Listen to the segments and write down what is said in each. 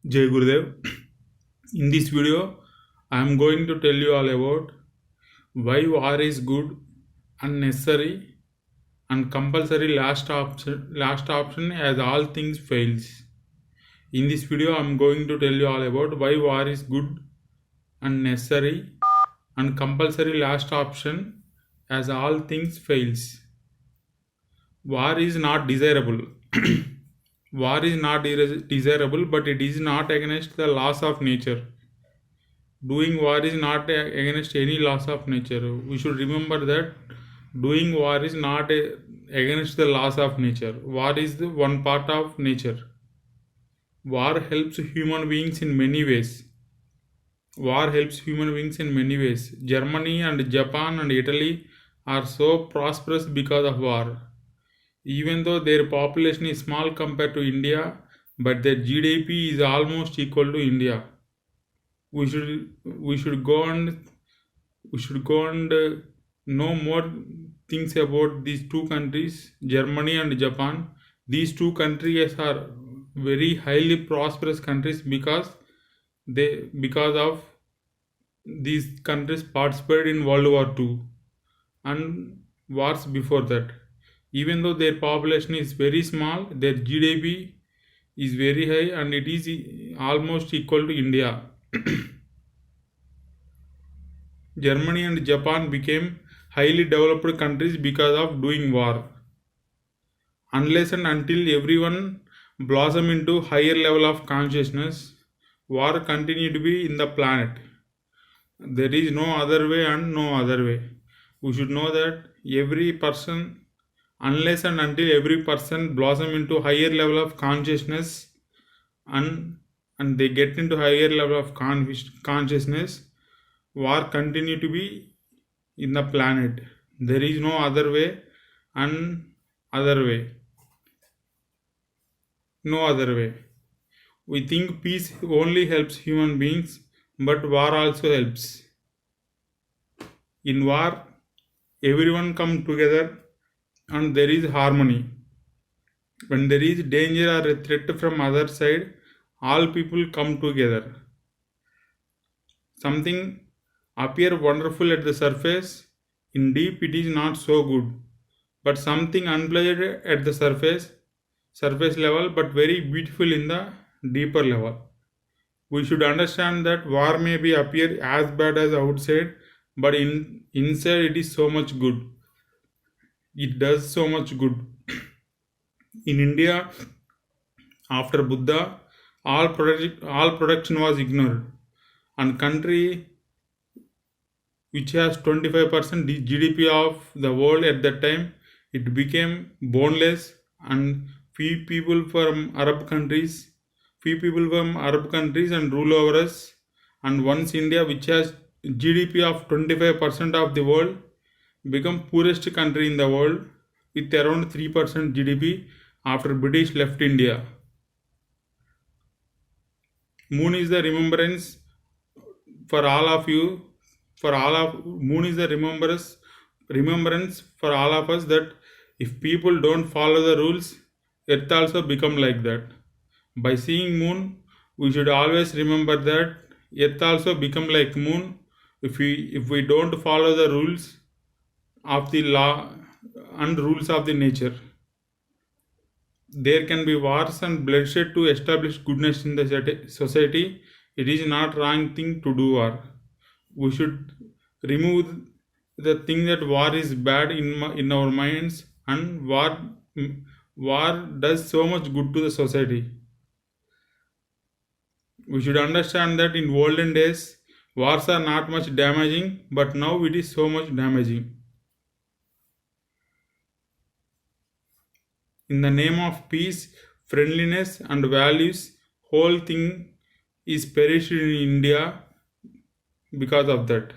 Jai Gurudev. In this video, I am going to tell you all about why war is good, unnecessary, and compulsory last option as all things fails. In this video, I am going to tell you all about why war is good, unnecessary, and compulsory last option as all things fails. War is not desirable. War is not desirable, but it is not against the laws of nature. Doing war is not against any laws of nature. We should remember that doing war is not against the laws of nature. War is the one part of nature. War helps human beings in many ways. War helps human beings in many ways. Germany and Japan and Italy are so prosperous because of war. Even though their population is small compared to India, but their GDP is almost equal to India. We should go and know more things about these two countries, Germany and Japan. These two countries are very highly prosperous countries because of these countries participated in World War II and wars before that. Even though their population is very small, their GDP is very high and it is almost equal to India. Germany and Japan became highly developed countries because of doing war. Unless and until everyone blossom into higher level of consciousness, war continue to be in the planet. There is no other way and no other way. We should know that every person, unless and until every person blossom into higher level of consciousness and they get into higher level of consciousness, war continue to be in the planet. There is no other way and other way. No other way. We think peace only helps human beings, but war also helps. In war, everyone come together and there is harmony. When there is danger or a threat from other side, all people come together. Something appear wonderful at the surface, in deep it is not so good. But something unpleasant at the surface level, but very beautiful in the deeper level. We should understand that war may be appear as bad as outside, but inside it is so much good. It does so much good. In India, after Buddha, all production was ignored, and country which has 25% GDP of the world at that time, it became boneless, and few people from Arab countries and rule over us. And once India, which has GDP of 25% of the world, become poorest country in the world with around 3% GDP after British left India. Moon is the remembrance for all of you. Moon is the remembrance for all of us that if people don't follow the rules, Earth also become like that. By seeing moon, we should always remember that Earth also become like moon if we don't follow the rules of the law and rules of the nature. There can be wars and bloodshed to establish goodness in the society. It is not wrong thing to do war. We should remove the thing that war is bad in our minds, and war does so much good to the society. We should understand that in olden days, wars are not much damaging, but now it is so much damaging. In the name of peace, friendliness and values, whole thing is perished in India because of that.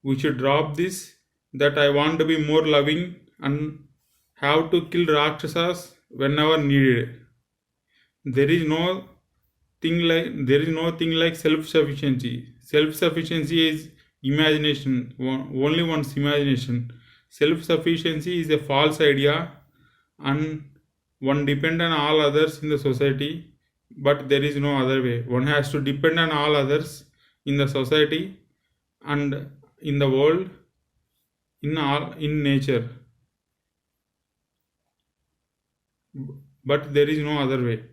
We should drop this, that I want to be more loving and have to kill Rakshasas whenever needed. There is no thing like self-sufficiency. Self-sufficiency is imagination, only one's imagination. Self-sufficiency is a false idea, and one depend on all others in the society. but there is no other way. One has to depend on all others in the society and in the world, in nature, but there is no other way.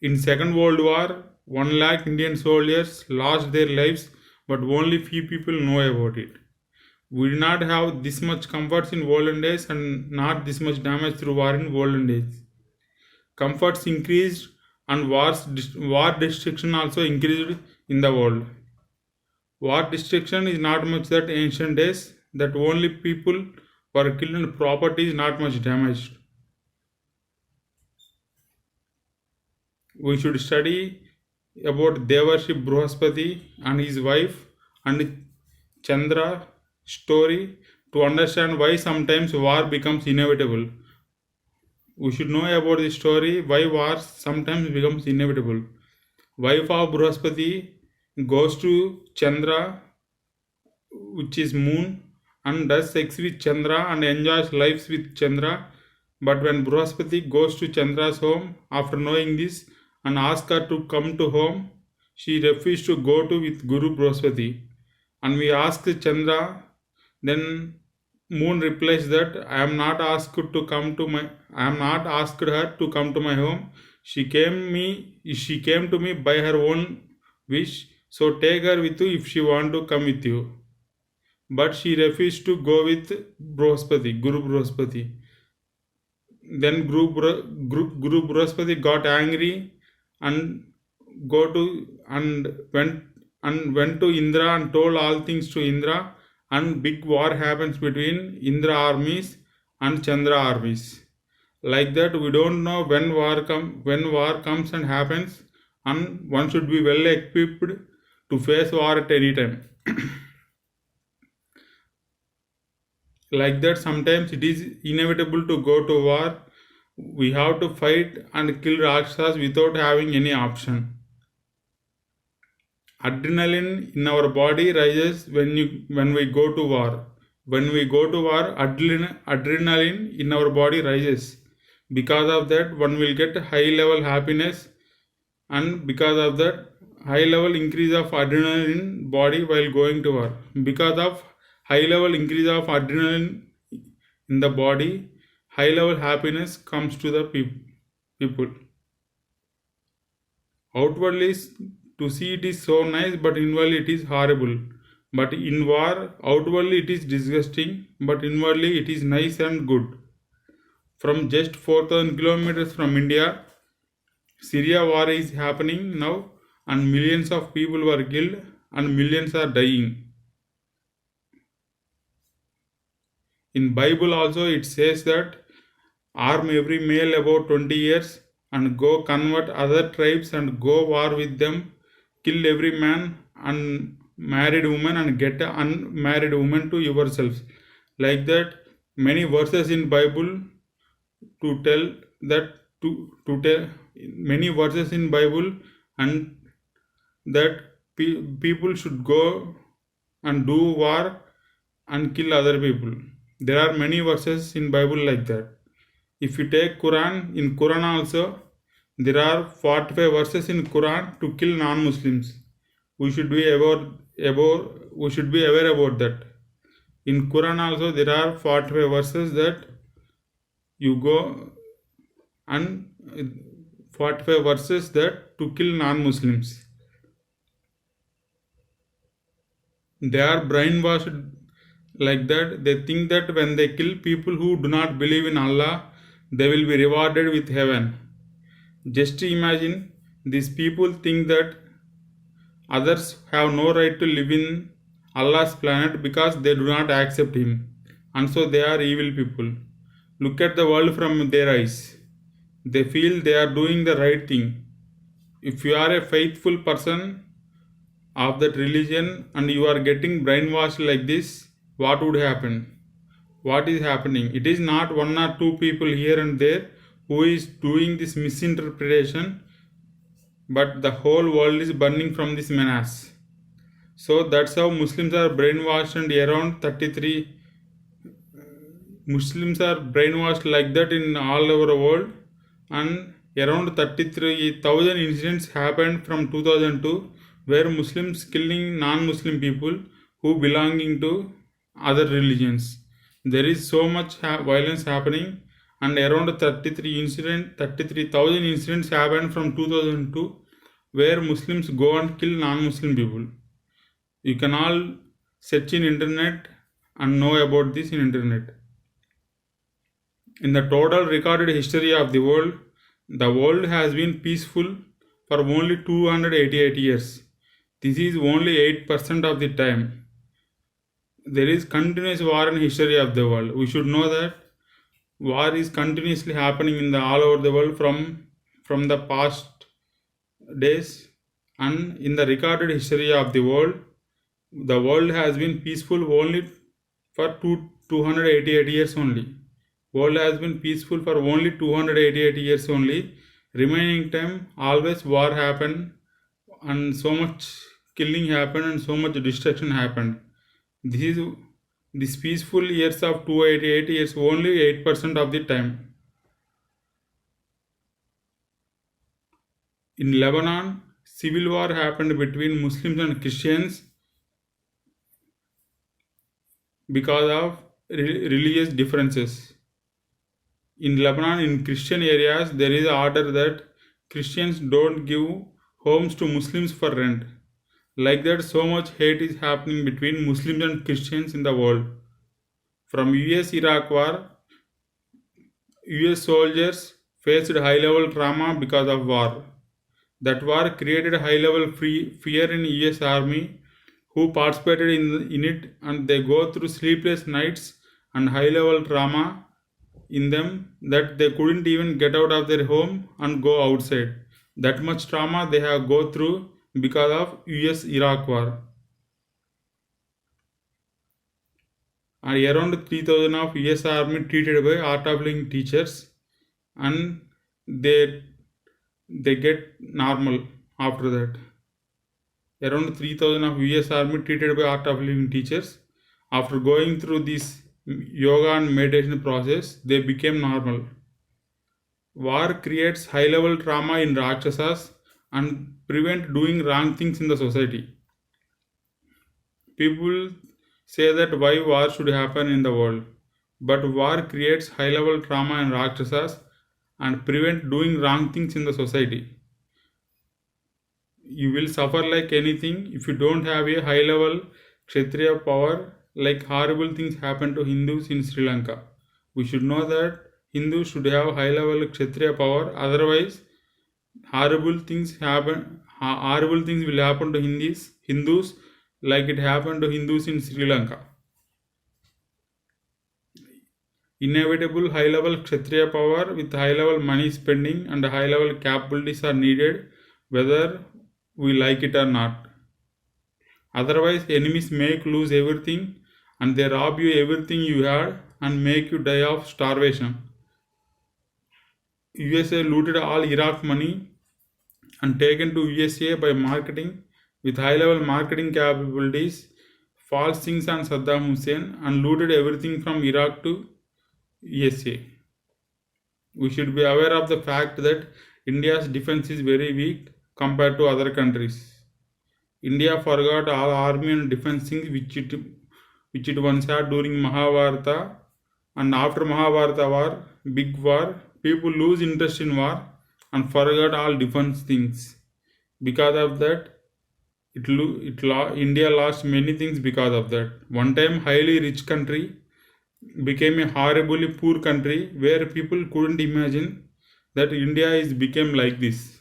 In Second World War, 1 lakh Indian soldiers lost their lives, but only few people know about it. We did not have this much comforts in olden days and not this much damage through war in olden days. Comforts increased and war destruction also increased in the world. War destruction is not much that ancient days, that only people were killed and property is not much damaged. We should study about Devarshi Bruhaspati and his wife and Chandra story to understand why sometimes war becomes inevitable. We should know about the story why war sometimes becomes inevitable. Wife of Bruhaspati goes to Chandra, which is moon, and does sex with Chandra and enjoys lives with Chandra. But when Bruhaspati goes to Chandra's home after knowing this and asks her to come to home, she refused to go to with Guru Bruhaspati. And we ask Chandra, then Moon replies that I am not asked her to come to my home. She came to me by her own wish. So take her with you if she want to come with you. But she refused to go with Guru Bruhaspati. Then Guru Bruhaspati got angry and went to Indra and told all things to Indra, and big war happens between Indra armies and Chandra armies. Like that, we don't know when war comes and happens, and one should be well equipped to face war at any time. Like that, sometimes it is inevitable to go to war. We have to fight and kill Rakshas without having any option. Adrenaline in our body rises when we go to war. When we go to war, adrenaline in our body rises. Because of that, one will get high level happiness, and because of that, high level increase of adrenaline in body while going to war. Because of high level increase of adrenaline in the body, high level happiness comes to the people. Outwardly, to see it is so nice, but inwardly it is horrible. But in war, outwardly it is disgusting, but inwardly it is nice and good. From just 4,000 kilometers from India, Syria war is happening now, and millions of people were killed and millions are dying. In Bible also it says that arm every male about 20 years and go convert other tribes and go war with them, kill every man and married woman and get an unmarried woman to yourselves. Like that, many verses in Bible to tell many verses in Bible, and that people should go and do war and kill other people. There are many verses in Bible like that. If you take Quran, in Quran also there are 45 verses in Quran to kill non-Muslims. We should be aware about that. In Quran also there are 45 verses that you go and 45 verses that to kill non-Muslims. They are brainwashed like that. They think that when they kill people who do not believe in Allah, they will be rewarded with heaven. Just imagine, these people think that others have no right to live in Allah's planet because they do not accept Him, and so they are evil people. Look at the world from their eyes. They feel they are doing the right thing. If you are a faithful person of that religion and you are getting brainwashed like this, what would happen? What is happening? It is not one or two people here and there who is doing this misinterpretation, but the whole world is burning from this menace. So that's how Muslims are brainwashed, and around 33 Muslims are brainwashed like that in all over the world, and Around 33,000 incidents happened from 2002 where Muslims killing non-Muslim people who belonging to other religions. There is so much violence happening, and around 33,000 incidents happened from 2002 where Muslims go and kill non-Muslim people. You can all search in internet and know about this in internet. In the total recorded history of the world has been peaceful for only 288 years. This is only 8% of the time. There is continuous war in history of the world. We should know that war is continuously happening in the all over the world from the past days, and in the recorded history of the world has been peaceful only for 288 years only. World has been peaceful for only 288 years only. Remaining time always war happened and so much killing happened and so much destruction happened. This peaceful years of 288 years only 8% of the time. In Lebanon, civil war happened between Muslims and Christians because of religious differences. In Lebanon, in Christian areas, there is an order that Christians don't give homes to Muslims for rent. Like that, so much hate is happening between Muslims and Christians in the world. From US-Iraq war, US soldiers faced high-level trauma because of war. That war created high-level fear in US Army who participated in it, and they go through sleepless nights and high-level trauma in them that they couldn't even get out of their home and go outside. That much trauma they have go through because of US-Iraq war. And around 3,000 of US Army treated by Art of Living teachers, and they get normal after that. Around 3,000 of US Army treated by Art of Living teachers, after going through this yoga and meditation process, they became normal. War creates high-level trauma in Rakshasas and prevent doing wrong things in the society. People say that why war should happen in the world, but war creates high-level trauma in Rakshasas and prevent doing wrong things in the society. You will suffer like anything if you don't have a high-level Kshatriya power. Like horrible things happen to Hindus in Sri Lanka. We should know that Hindus should have high-level Kshatriya power. Otherwise, horrible things will happen to Hindus like it happened to Hindus in Sri Lanka. Inevitable high-level Kshatriya power with high-level money spending and high-level capabilities are needed, whether we like it or not. Otherwise, enemies make lose everything and they rob you everything you had and make you die of starvation. USA looted all Iraq money and taken to USA by marketing with high-level marketing capabilities, false things on Saddam Hussein, and looted everything from Iraq to USA. We should be aware of the fact that India's defense is very weak compared to other countries. India forgot all army and defense things which it once had during Mahabharata, and after Mahabharata war, big war, people lose interest in war and forgot all defense things. Because of that, India lost many things because of that. One time, highly rich country became a horribly poor country where people couldn't imagine that India became like this.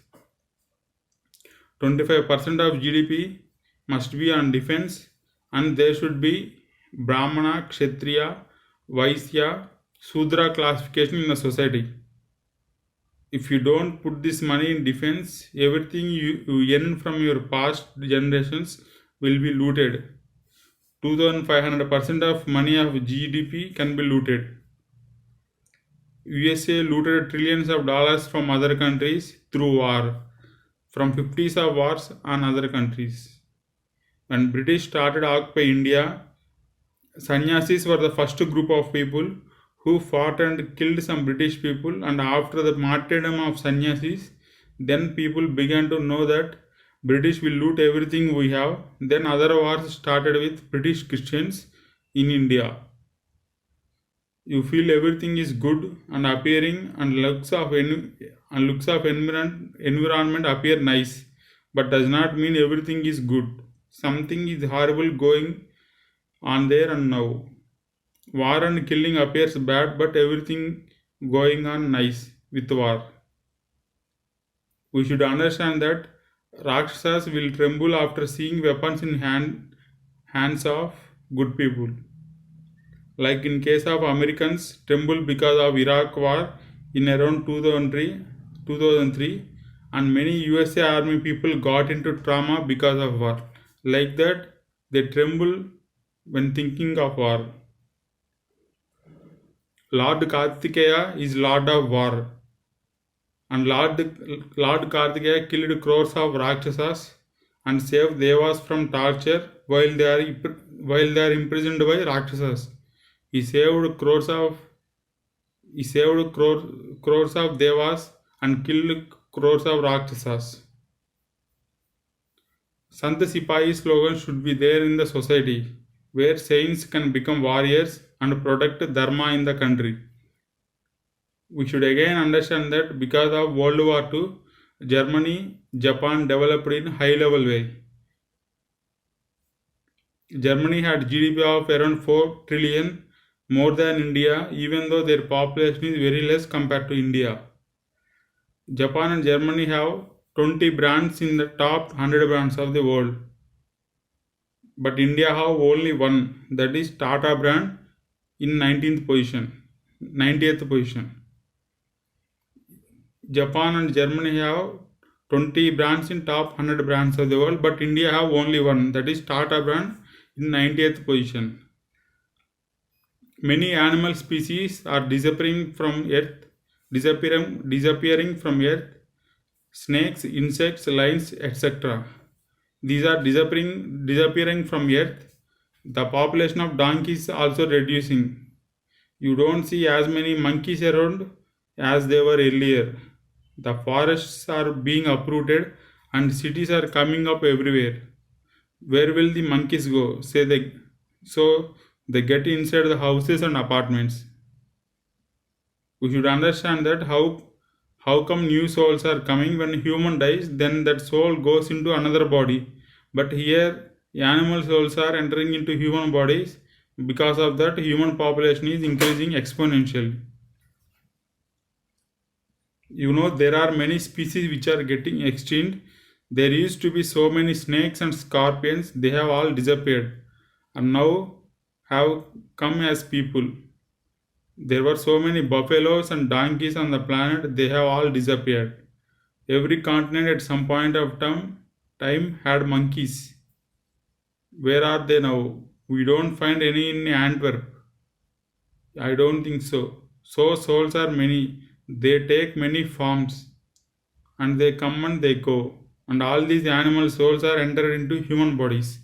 25% of GDP must be on defense, and there should be Brahmana, Kshatriya, Vaishya, Sudra classification in the society. If you don't put this money in defense, everything you earn from your past generations will be looted. 2,500% of money of GDP can be looted. USA looted trillions of dollars from other countries through war, from 50s of wars on other countries. When British started occupy India, sannyasis were the first group of people who fought and killed some British people, and after the martyrdom of sannyasis, then people began to know that British will loot everything we have. Then other wars started with British Christians in India. You feel everything is good and appearing, and looks of environment appear nice, but does not mean everything is good. Something is horrible going on there and now. War and killing appears bad, but everything going on nice with war. We should understand that Rakshasas will tremble after seeing weapons in hands of good people. Like in case of Americans tremble because of Iraq war in around 2003, and many USA army people got into trauma because of war. Like that, they tremble when thinking of war. Lord Kartikeya is Lord of War, and Lord Kartikeya killed crores of Rakshasas and saved Devas from torture while they are imprisoned by Rakshasas. He saved crores of Devas and killed crores of Rakshasas. Sant Sipahi slogan should be there in the society, where saints can become warriors and protect Dharma in the country. We should again understand that because of World War II, Germany, Japan developed in high level way. Germany had GDP of around 4 trillion, more than India, even though their population is very less compared to India. Japan and Germany have 20 brands in the top 100 brands of the world. But India have only one, that is Tata brand in 90th position. Japan and Germany have 20 brands in top 100 brands of the world, but India have only one, that is Tata brand in 90th position. Many animal species are disappearing from earth. Snakes, insects, lions, etc. These are disappearing from earth. The population of donkeys is also reducing. You don't see as many monkeys around as they were earlier. The forests are being uprooted and cities are coming up everywhere. Where will the monkeys go? So they get inside the houses and apartments. We should understand that how come new souls are coming when a human dies, then that soul goes into another body. But here animal souls are entering into human bodies. Because of that, human population is increasing exponentially. You know, there are many species which are getting extinct. There used to be so many snakes and scorpions, they have all disappeared and now have come as people. There were so many buffaloes and donkeys on the planet, they have all disappeared. Every continent at some point of time had monkeys. Where are they now? We don't find any in Antwerp. I don't think so. So souls are many. They take many forms and they come and they go. And all these animal souls are entered into human bodies.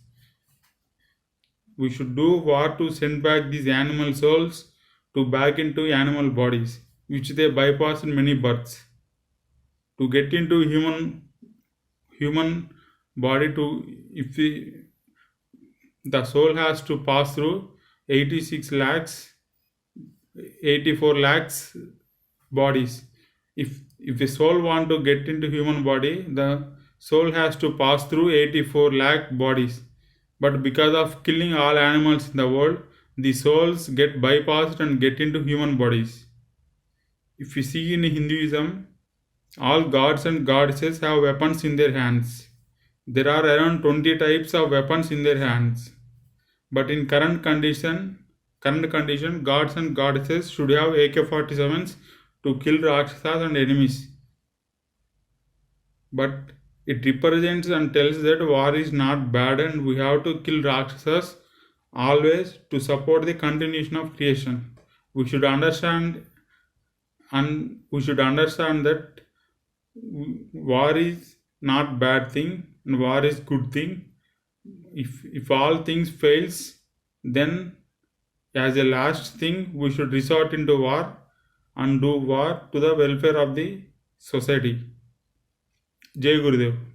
We should do what to send back these animal souls to back into animal bodies, which they bypass in many births. To get into human body, the soul has to pass through 84 lakhs bodies. If the soul want to get into human body, the soul has to pass through 84 lakh bodies. But because of killing all animals in the world, the souls get bypassed and get into human bodies. If you see in Hinduism, all gods and goddesses have weapons in their hands. There are around 20 types of weapons in their hands. But in current condition, gods and goddesses should have AK-47s to kill Rakshasas and enemies. But it represents and tells that war is not bad and we have to kill Rakshasas always to support the continuation of creation. We should understand that war is not bad thing and war is good thing. If all things fails, then As a last thing, we should resort into war and do war to the welfare of the society. Jai Gurudev.